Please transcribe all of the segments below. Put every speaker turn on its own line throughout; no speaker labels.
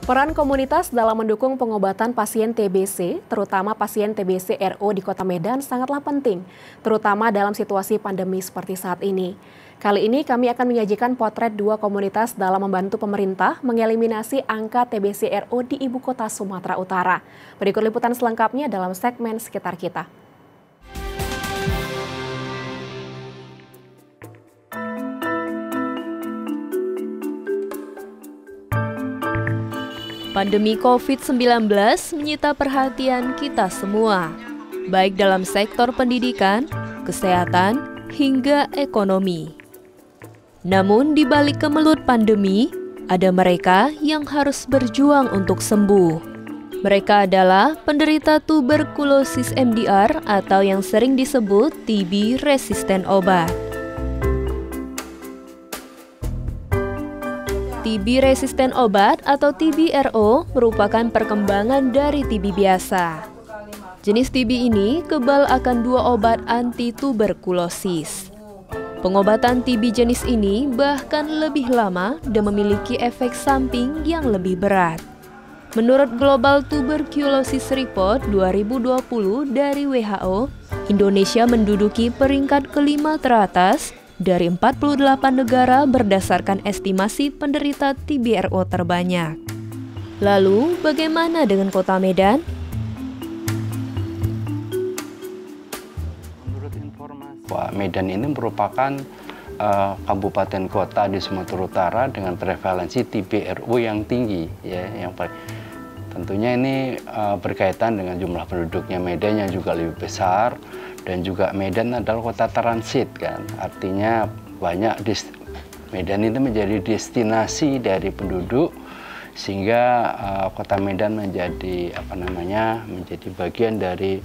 Peran komunitas dalam mendukung pengobatan pasien TBC, terutama pasien TBC RO di Kota Medan sangatlah penting, terutama dalam situasi pandemi seperti saat ini. Kali ini kami akan menyajikan potret dua komunitas dalam membantu pemerintah mengeliminasi angka TBC RO di Ibu Kota Sumatera Utara. Berikut liputan selengkapnya dalam segmen Sekitar Kita. Pandemi COVID-19 menyita perhatian kita semua, baik dalam sektor pendidikan, kesehatan, hingga ekonomi. Namun di balik kemelut pandemi, ada mereka yang harus berjuang untuk sembuh. Mereka adalah penderita tuberkulosis MDR atau yang sering disebut TB resisten obat. TB resisten obat atau TB-RO merupakan perkembangan dari TB biasa. Jenis TB ini kebal akan dua obat anti-tuberkulosis. Pengobatan TB jenis ini bahkan lebih lama dan memiliki efek samping yang lebih berat. Menurut Global Tuberculosis Report 2020 dari WHO, Indonesia menduduki peringkat kelima teratas dari 48 negara berdasarkan estimasi penderita TB-RO terbanyak. Lalu, bagaimana dengan Kota Medan?
Menurut informasi, Medan ini merupakan kabupaten kota di Sumatera Utara dengan prevalensi TB-RO yang tinggi, ya, tentunya ini berkaitan dengan jumlah penduduknya Medan yang juga lebih besar. Dan juga Medan adalah kota transit, kan, artinya banyak Medan itu menjadi destinasi dari penduduk, sehingga kota Medan menjadi menjadi bagian dari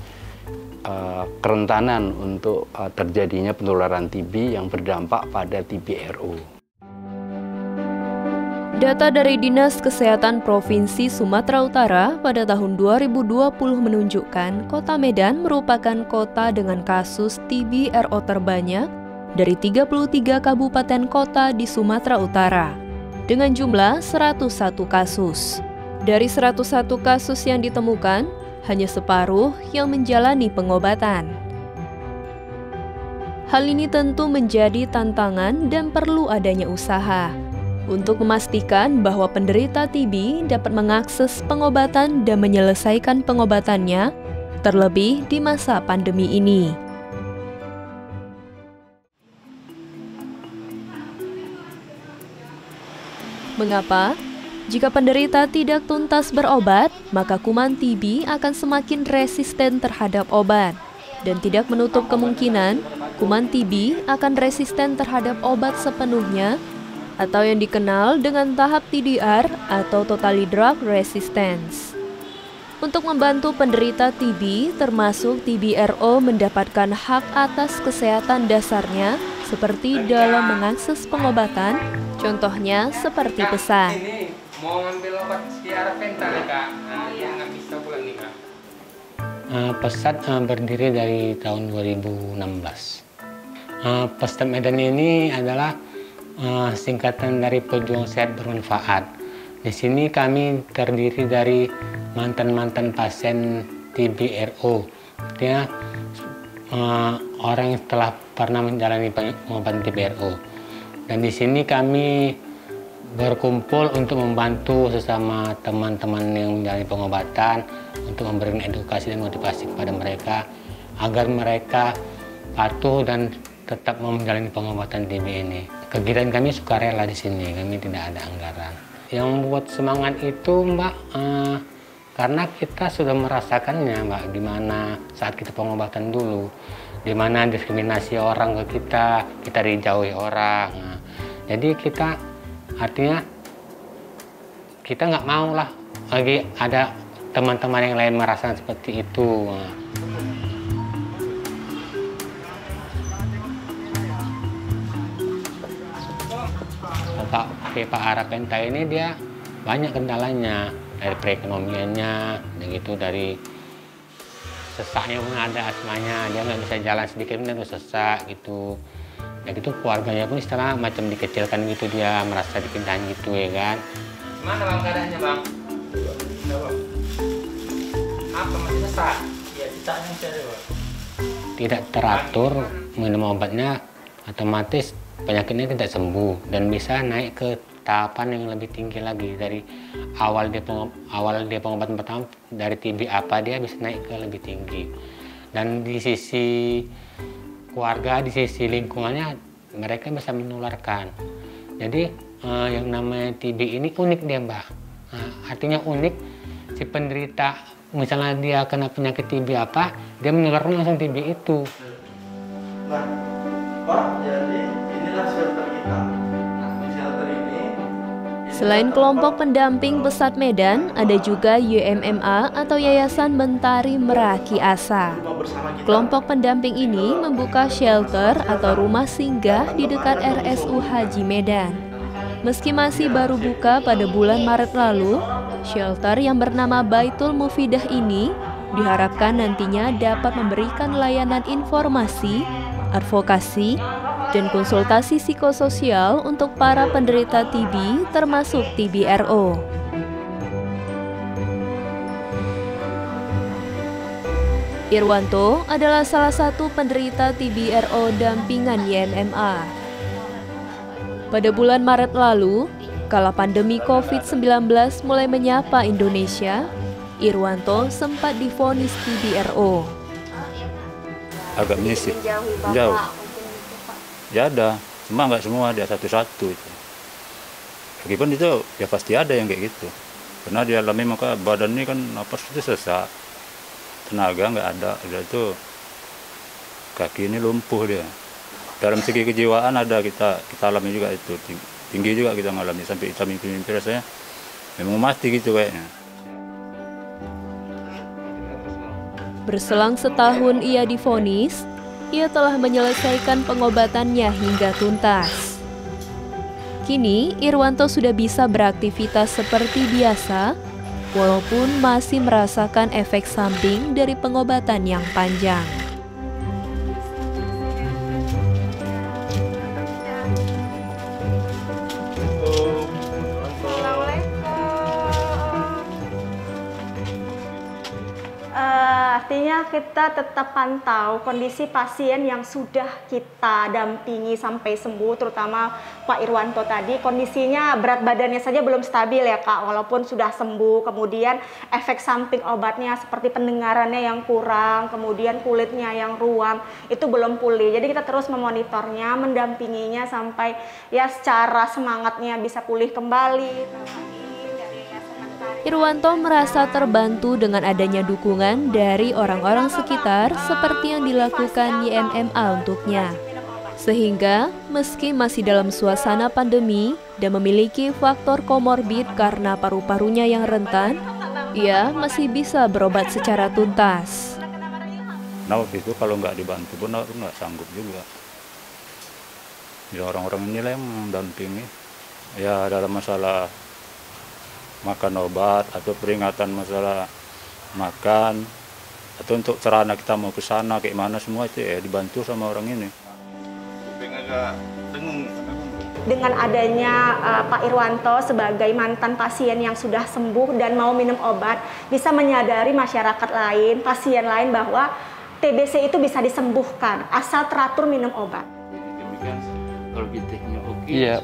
kerentanan untuk terjadinya penularan TB yang berdampak pada TB-RO.
Data dari Dinas Kesehatan Provinsi Sumatera Utara pada tahun 2020 menunjukkan Kota Medan merupakan kota dengan kasus TB-RO terbanyak dari 33 kabupaten kota di Sumatera Utara, dengan jumlah 101 kasus. Dari 101 kasus yang ditemukan, hanya separuh yang menjalani pengobatan. Hal ini tentu menjadi tantangan dan perlu adanya usaha untuk memastikan bahwa penderita TB dapat mengakses pengobatan dan menyelesaikan pengobatannya, terlebih di masa pandemi ini. Mengapa? Jika penderita tidak tuntas berobat, maka kuman TB akan semakin resisten terhadap obat, dan tidak menutup kemungkinan kuman TB akan resisten terhadap obat sepenuhnya, atau yang dikenal dengan tahap TDR atau Totally Drug Resistance. Untuk membantu penderita TB, termasuk TB-RO mendapatkan hak atas kesehatan dasarnya seperti dalam mengakses pengobatan, contohnya seperti pesan.
Ini mau ngambil obat Stiara Penta nih, Kak. Nah, nggak bisa pulang nih, Kak.
Pesat berdiri dari tahun 2016. Pesat Medan ini adalah singkatan dari Pejuang Sehat Bermanfaat. Di sini kami terdiri dari mantan-mantan pasien TB-RO, artinya orang yang telah pernah menjalani pengobatan TB-RO. Dan di sini kami berkumpul untuk membantu sesama teman-teman yang menjalani pengobatan untuk memberikan edukasi dan motivasi kepada mereka agar mereka patuh dan tetap menjalani pengobatan TB ini. Kegiatan kami sukarela di sini, kami tidak ada anggaran. Yang membuat semangat itu, Mbak, karena kita sudah merasakannya, Mbak, gimana saat kita pengobatan dulu, dimana diskriminasi orang ke kita dijauhi orang. Nah, jadi kita artinya kita nggak mau lah lagi ada teman-teman yang lain merasakan seperti itu. Nah, Pak Arapenta ini dia banyak kendalanya, dari perekonomiannya, begitu, dari sesaknya pun ada asmanya, dia nggak bisa jalan sedikit pun udah sesak gitu. Ya gitu, keluarganya pun istilah macam dikecilkan gitu, dia merasa dipindahin gitu, ya kan.
Gimana Bang keadaannya, Bang? Apa maksudnya sesak? Ya sesaknya serius.
Tidak teratur minum obatnya, otomatis penyakitnya tidak sembuh dan bisa naik ke tahapan yang lebih tinggi lagi. Dari awal dia pengobatan pertama dari TB apa dia bisa naik ke lebih tinggi. Dan di sisi keluarga, di sisi lingkungannya mereka bisa menularkan. Jadi yang namanya TB ini unik dia, Mbak. Nah, artinya unik, si penderita misalnya dia kena penyakit TB apa, dia menularkan langsung TB itu.
Nah, Pak, jadi inilah shelter kita. Di shelter ini
Selain kelompok pendamping Pesat Medan, ada juga YMMA atau Yayasan Mentari Meraki Asa. Kelompok pendamping ini membuka shelter atau rumah singgah di dekat RSU Haji Medan. Meski masih baru buka pada bulan Maret lalu, shelter yang bernama Baitul Mufidah ini diharapkan nantinya dapat memberikan layanan informasi, advokasi, dan konsultasi psikososial untuk para penderita TB termasuk TBRO. Irwanto adalah salah satu penderita TBRO dampingan YMMA. Pada bulan Maret lalu, kala pandemi COVID-19 mulai menyapa Indonesia, Irwanto sempat divonis TBRO.
Agak menyisih, jauh. Ya ada, cuma nggak semua, ada satu-satu itu. Meskipun itu ya pasti ada yang kayak gitu. Karena dialami maka badan ini kan napas itu sesak, tenaga nggak ada, udah itu kaki ini lumpuh dia. Dalam segi kejiwaan ada kita alami juga itu, tinggi juga kita ngalami sampai kita mimpi-mimpi rasanya memang mati gitu kayaknya.
Berselang setahun ia divonis, ia telah menyelesaikan pengobatannya hingga tuntas. Kini, Irwanto sudah bisa beraktivitas seperti biasa, walaupun masih merasakan efek samping dari pengobatan yang panjang.
Artinya kita tetap pantau kondisi pasien yang sudah kita dampingi sampai sembuh, terutama Pak Irwanto tadi kondisinya berat badannya saja belum stabil ya Kak, walaupun sudah sembuh. Kemudian efek samping obatnya seperti pendengarannya yang kurang, kemudian kulitnya yang ruam itu belum pulih. Jadi kita terus memonitornya, mendampinginya sampai ya secara semangatnya bisa pulih kembali.
Irwanto merasa terbantu dengan adanya dukungan dari orang-orang sekitar seperti yang dilakukan YMMA untuknya. Sehingga, meski masih dalam suasana pandemi dan memiliki faktor komorbid karena paru-parunya yang rentan, ia masih bisa berobat secara tuntas.
Nah waktu itu kalau nggak dibantu pun aku nggak sanggup juga. Ya orang-orang inilah yang mendampingi. Ya dalam masalah makan obat atau peringatan masalah makan atau untuk sarana kita mau ke sana kayak mana semua itu ya dibantu sama orang ini.
Dengan adanya Pak Irwanto sebagai mantan pasien yang sudah sembuh dan mau minum obat, bisa menyadari masyarakat lain, pasien lain bahwa TBC itu bisa disembuhkan asal teratur minum obat.
Iya,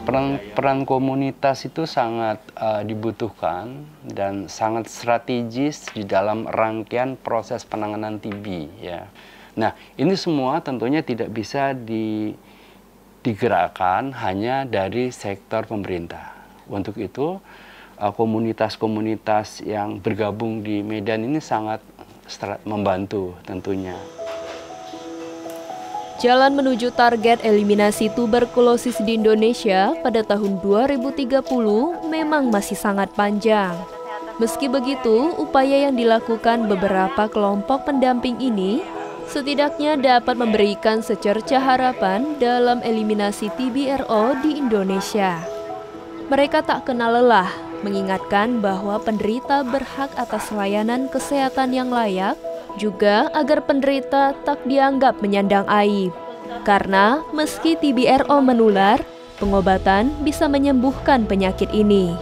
peran komunitas itu sangat dibutuhkan dan sangat strategis di dalam rangkaian proses penanganan TB. Ya. Nah, ini semua tentunya tidak bisa digerakkan hanya dari sektor pemerintah. Untuk itu, komunitas-komunitas yang bergabung di Medan ini sangat membantu tentunya.
Jalan menuju target eliminasi tuberkulosis di Indonesia pada tahun 2030 memang masih sangat panjang. Meski begitu, upaya yang dilakukan beberapa kelompok pendamping ini setidaknya dapat memberikan secercah harapan dalam eliminasi TBRO di Indonesia. Mereka tak kenal lelah mengingatkan bahwa penderita berhak atas layanan kesehatan yang layak, juga agar penderita tak dianggap menyandang aib. Karena meski TBRO menular, pengobatan bisa menyembuhkan penyakit ini.